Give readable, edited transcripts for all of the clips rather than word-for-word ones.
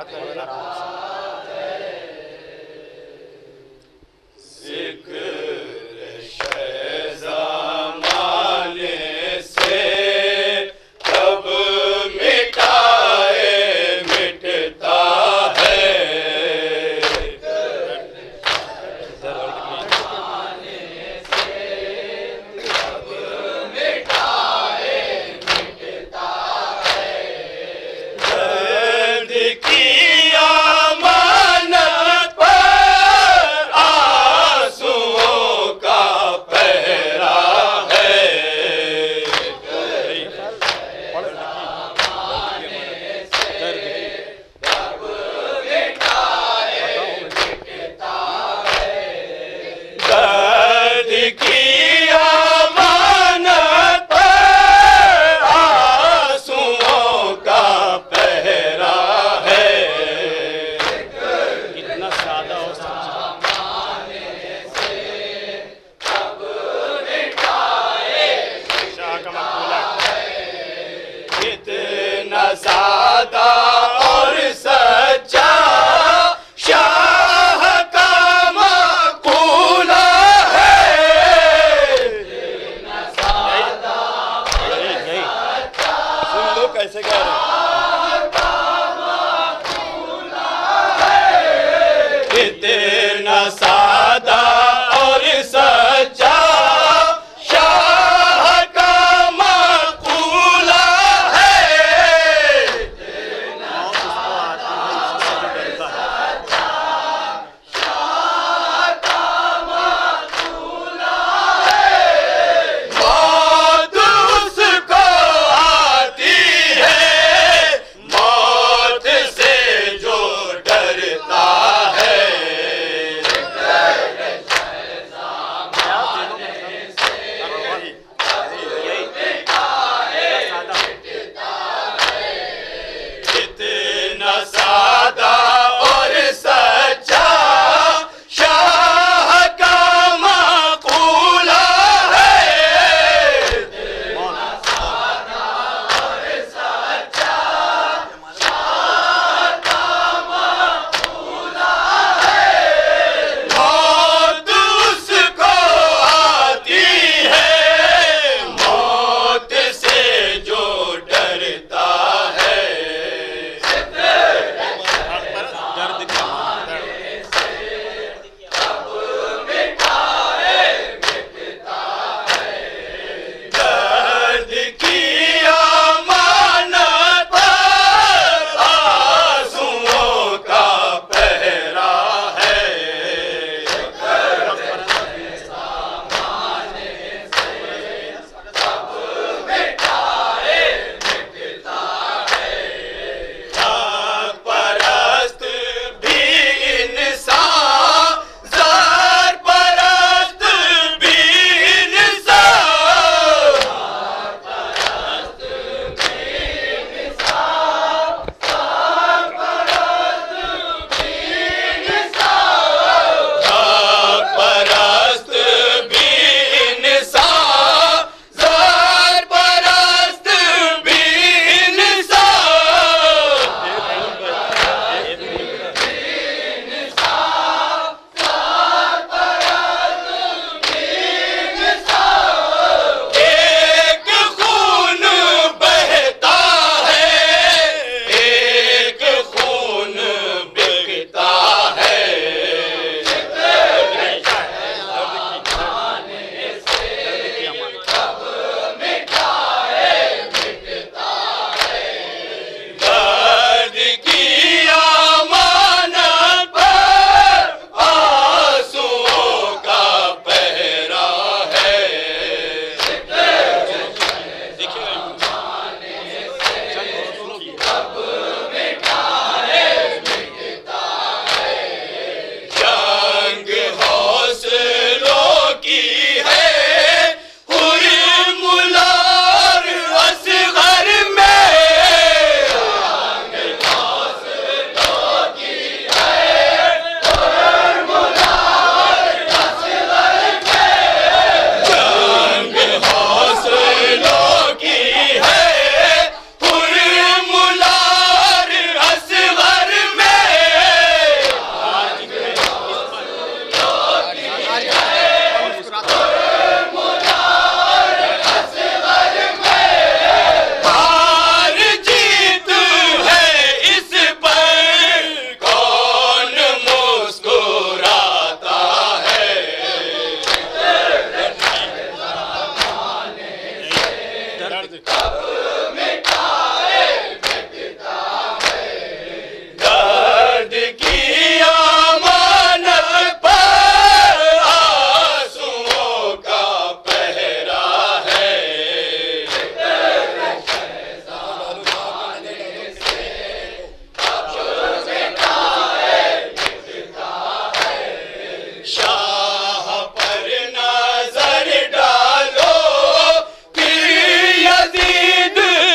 बात करें आराम से। कैसे कह रहे कितना सादा और सच्चा शाह का मक़ूला है। मौत उसको आती है, मौत से जो डरता है।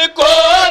को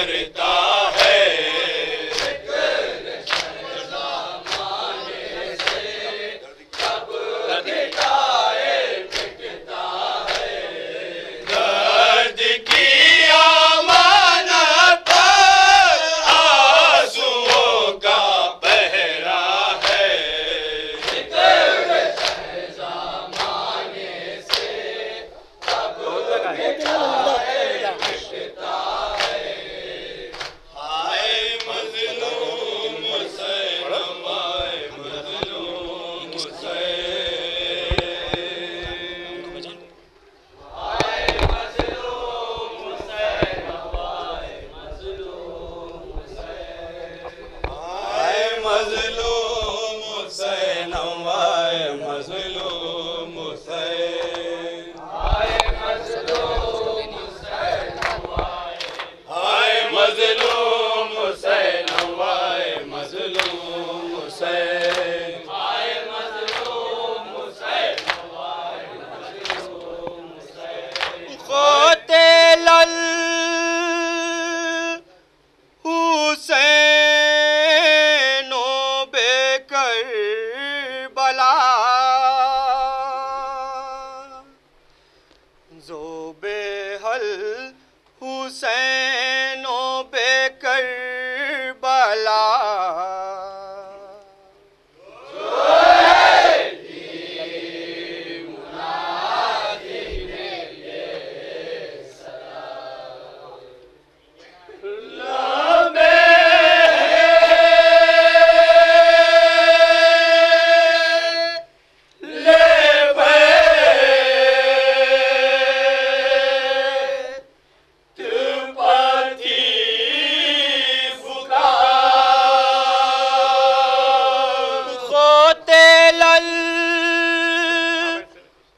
करता है। दर्द की अमानत पर आंसुओं का पहरा है। हाय मज़लूम हुसैन, हाय मज़लूम हुसैन। हाय मज़लूम हुसैन, हाय मज़लूम हुसैन। हाय मज़लूम हुसैन, हाय मज़लूम हुसैन। हाय मज़लूम हुसैन, हाय मज़लूम हुसैन, हाय मज़लूम हुसैन। हाय मज़लूम हुसैन, हाय मज़लूम हुसैन। क़ातिल हुसैन बेकरबला, ज़ोबेहल हुसैन बेकरबला।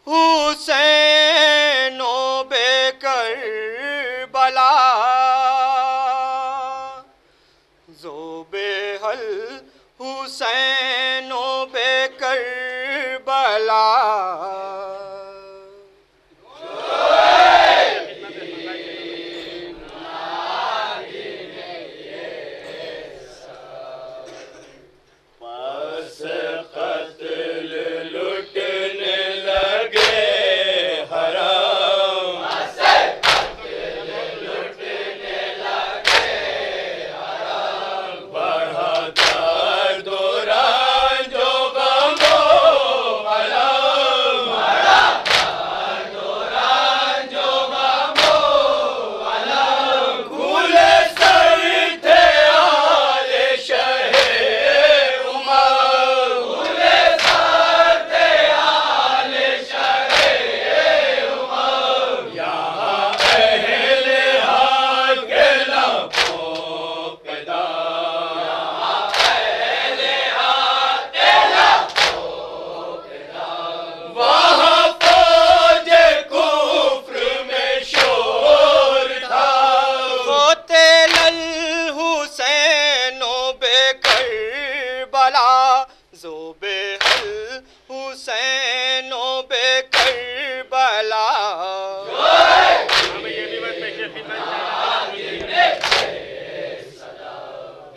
हुसैन बेकरबला, ज़ोबेहल हुसैन बेकरबला। बस कत्ल लुटने लगे हराम, बस कत्ल लुटने लगे हराम। बढ़ा दर्द रंजो गमो अलम, बढ़ा दर्द रंजो गमो अलम। खुले सर थे आले शहे उमर, खुले सर थे आले शहे उमर। यहाँ अहले हक के लबों पे दाग, यहाँ अहले हक के लबों पे दाग। वहाँ फौजे कुफ्र में शोर था। क़ातिल हुसैन बेकरबला, ज़ोबेहल हुसैन बेकरबला।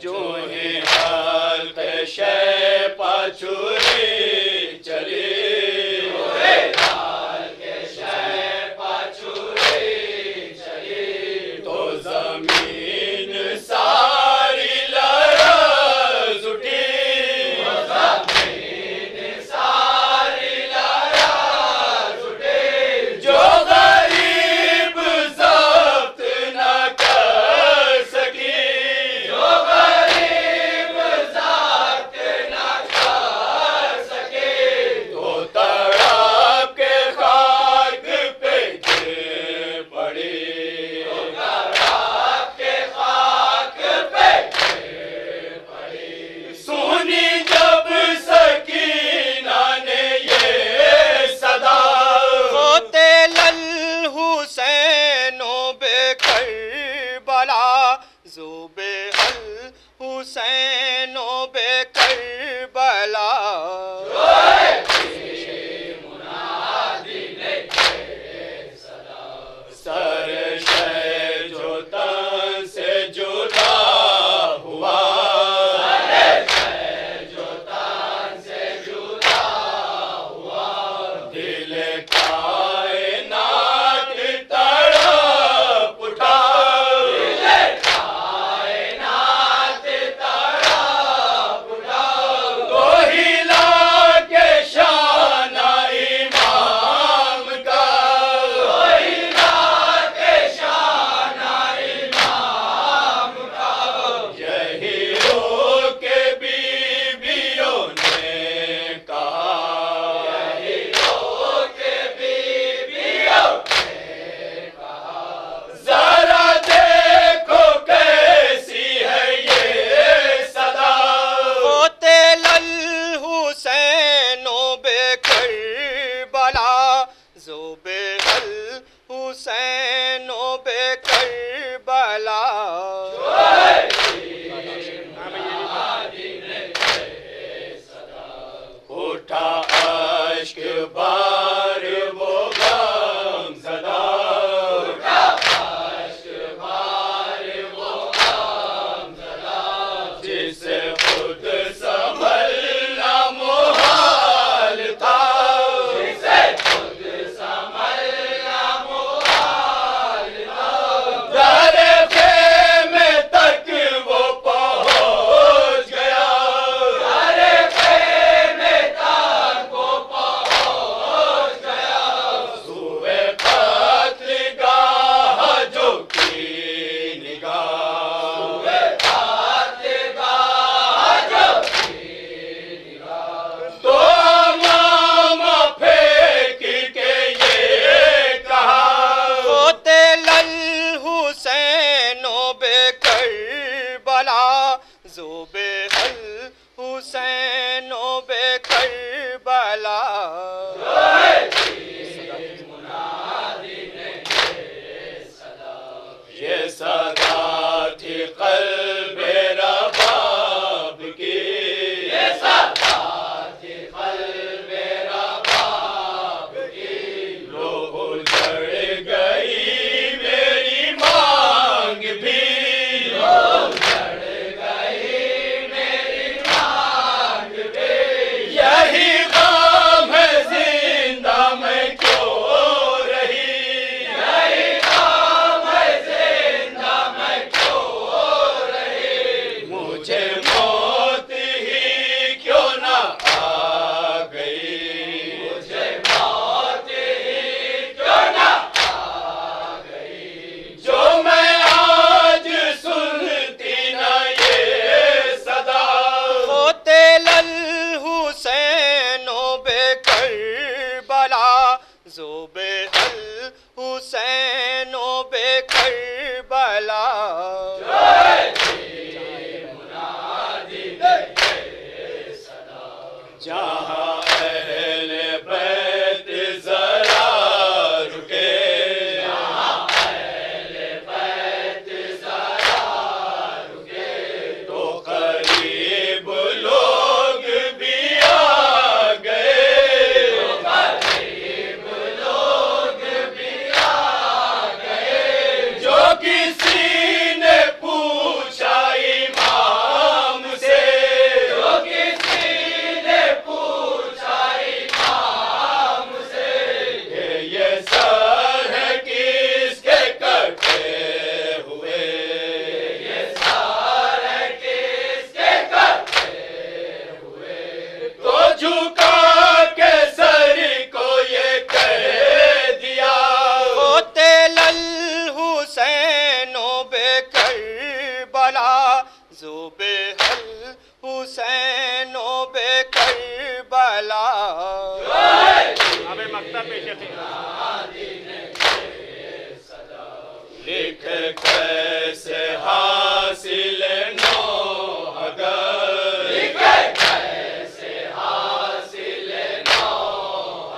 जो है हर पेशे पाछुरी चली, जो है हर पेशे पाछुरी चली। तो ज़मीन सारी लरज़ उठी, तो ज़मीन सारी लरज़ उठी। जो गरीब ज़ब्त न कर सकी, जो गरीब ज़ब्त न कर सकी। तो तड़प के खाक पे गिर पड़ी, तो तड़प के खाक पे गिर पड़ी। सुनी जब सकीना ने ये सदा, क़ातिल हुसैन बेकरबला, ज़ोबेहल हुसैन बेकरबला। सर शे जो तन से जो जिसे खुद संभलना मुहाल था, जिसे खुद संभलना मुहाल था, दरे खेमे तक वो पहुंच गया, दरे खेमे तक वो पहुंच गया, सुबह कत्लगाह जो की निगाह, सुबह कत्लगाह जो की निगाह, तो मामा फेंक के ये कहा, होते लल हुसैनो बेकरबला, जो बेहल हुसैनो बेकरबला, ये सदा थी क़ल्बे रबाब की, ये सदा थी क़ल्बे रबाब की, लो उजड़ गई मेरी मांग भी, लो उजड़ गई मेरी मांग भी, यही गम है जिंदा मैं क्यों रही, यही गम है जिंदा मैं क्यों रही, मुझे मौत ही क्यों ना आ गई, मुझे मौत ही क्यों ना आ गई, जो मैं आज सुनती ना ये सदा, होते लल हुसैनो बेकरबला, जो बेहल हुसैनो बेकरबला, जहाँ अहले बैत जरा रुके, जहाँ अहले बैत जरा रुके, तो करीब लोग भी आ गए, तो करीब लोग भी आ गए, जो किसी ने पूछा इमाम से, जो किसी ने पूछा इमाम से, कि ये सर है किसके कटे हुए, ये सर है किसके कटे हुए, तो झुका के सर को ये कह दिया, होते लल हुसैनो बेकरबला, जो बेहल हुसैनो बेकरबला, लिख कैसे हासिल नो अगर, लिख कैसे हासिल नो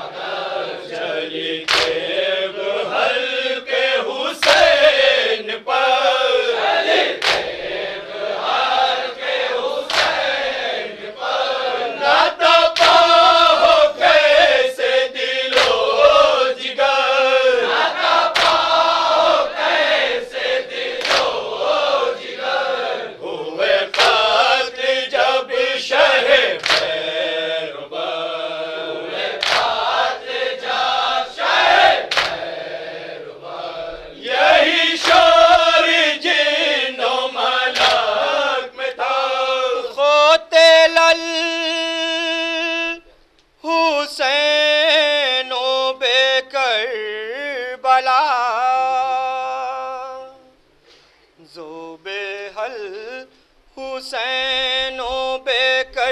अगर, चली तेग हल्के हुसैन पर, चली तेग हल्के हुसैन पर, ना तपा हो कैसे दिलो जिगर, ना तपा हो कैसे दिलो जिगर, हुए कत्ल जब शह भैरवर, हुए कत्ल जब शह भैरवर, यही शोर जिन्नो मलक में था, होते लल हुसैनो बेकरबला, जो बेहल हुसैनो बेकरबला,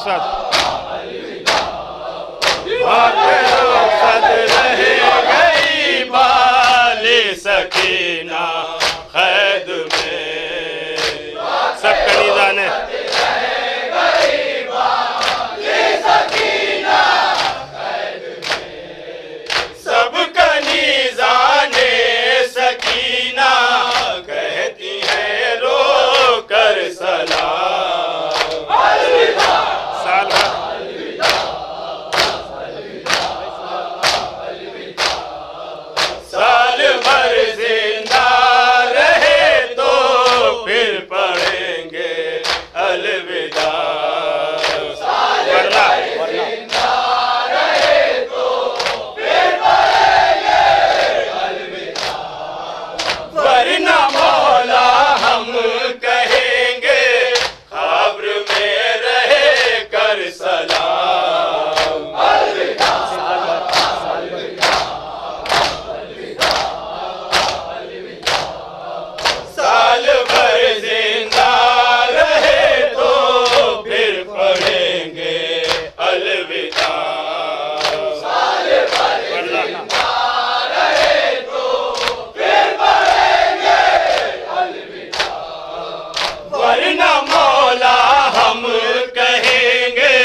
रुखसत रहे गई बाली सकीना कैद में। सब कनीज़ा ने सब कनीज़ा ने सकीना कहती है रो कर सलाम। साल भर साल भर जिंदा रहे तो फिर पढ़ेंगे अलविदा। वरना वरना मौला हम कहेंगे खबर में रहे कर सलाम। साल भर जिंदा रहे तो फिर पढ़ेंगे अलविदा। वरना मौला हम कहेंगे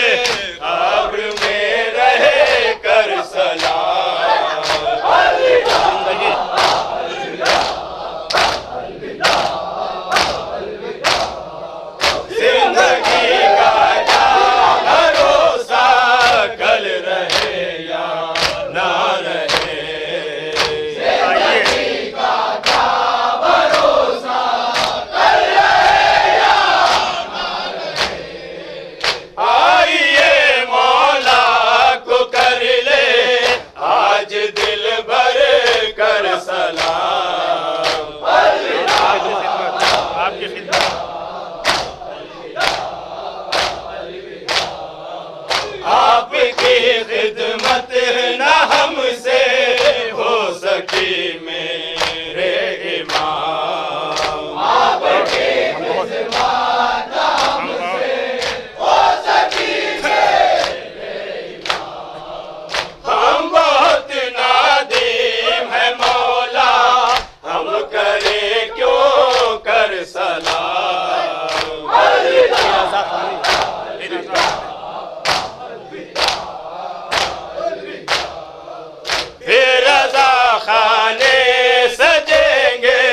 खबर में रहे कर सलाम। जिंदगी का भरोसा कल रहे या ना रहे। आइए मौला को कर ले आज दिल भर कर सलाम। आपकी खिदमत आपकी खिदमत न हमसे हो सकी मेरे इमाम। आपकी खिदमत न हमसे हो सकी मेरे इमाम। हम बहुत नादीम है मौला हम करें क्यों कर सलाम। फिर रज़ा खाने सजेंगे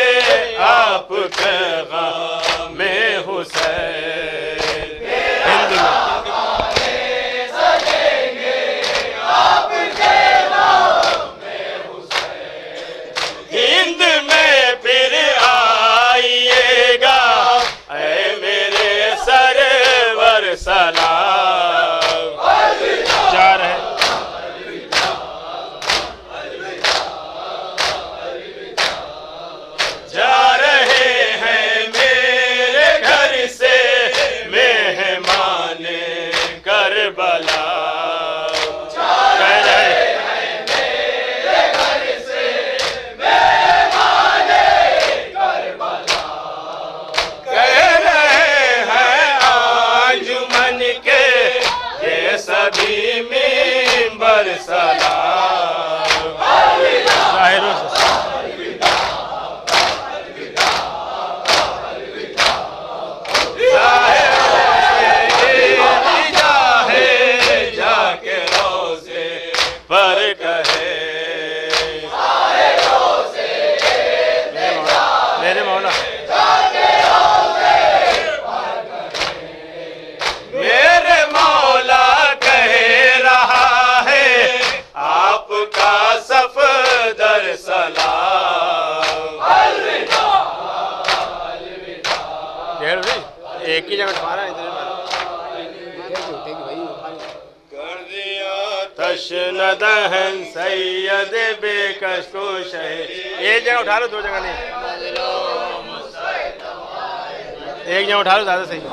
आपके गम में हुसैन। हिंद में हिंद में फिर आइएगा ऐ मेरे सरवर सलाम। जा रहे जा रहे हैं मेरे घर से मेहमान करबला। कह रहे कह रहे हैं आंजुमन के ये सभी मिंबर सलाम। जाहिरों से जाके रोज़े पर कहे मेरे मौला मेरे मौला कह रहा है आपका सफदर सलाम। ढेर भाई एक ही जगह मारा इधर कर दिया तश्न दहन सैयद बेकश को शहीद। एक जगह उठा लो, दो जगह नहीं, एक जगह उठा लो, ज्यादा सही है।